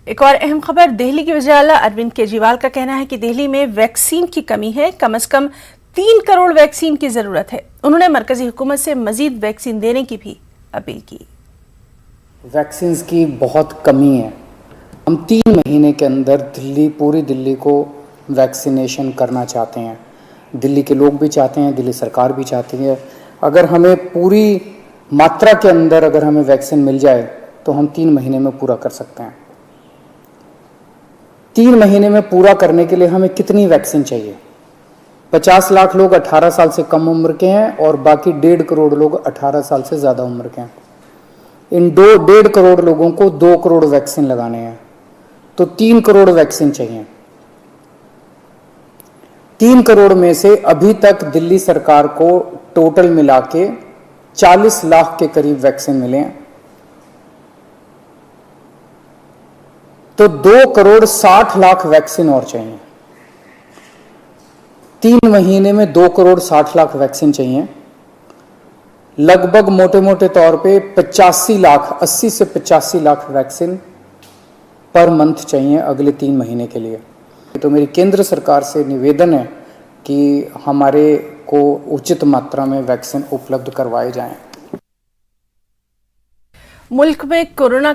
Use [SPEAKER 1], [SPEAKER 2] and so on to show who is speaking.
[SPEAKER 1] एक और अहम खबर, दिल्ली के वज़ीर आला अरविंद केजरीवाल का कहना है कि दिल्ली में वैक्सीन की कमी है, कम से कम 3 करोड़ वैक्सीन की जरूरत है। उन्होंने मरकजी हुकूमत से मजीद वैक्सीन देने की भी अपील की।
[SPEAKER 2] वैक्सीन की बहुत कमी है। हम 3 महीने के अंदर पूरी दिल्ली को वैक्सीनेशन करना चाहते हैं। दिल्ली के लोग भी चाहते हैं, दिल्ली सरकार भी चाहती है। अगर हमें पूरी मात्रा के अंदर अगर हमें वैक्सीन मिल जाए तो हम 3 महीने में पूरा कर सकते हैं। 3 महीने में पूरा करने के लिए हमें कितनी वैक्सीन चाहिए? 50 लाख लोग 18 साल से कम उम्र के हैं और बाकी 1.5 करोड़ लोग 18 साल से ज़्यादा उम्र के हैं। इन 1.5 करोड़ लोगों को 2 करोड़ वैक्सीन लगाने हैं, तो 3 करोड़ वैक्सीन चाहिए। 3 करोड़ में से अभी तक दिल्ली सरकार को टोटल मिला के 40 लाख के करीब वैक्सीन मिले हैं, तो 2 करोड़ 60 लाख वैक्सीन और चाहिए। 3 महीने में 2 करोड़ 60 लाख वैक्सीन चाहिए। लगभग मोटे मोटे तौर पे 85 लाख, 80 से 85 लाख वैक्सीन पर मंथ चाहिए अगले 3 महीने के लिए। तो मेरी केंद्र सरकार से निवेदन है कि हमारे को उचित मात्रा में वैक्सीन उपलब्ध करवाए जाएं।
[SPEAKER 1] मुल्क में कोरोना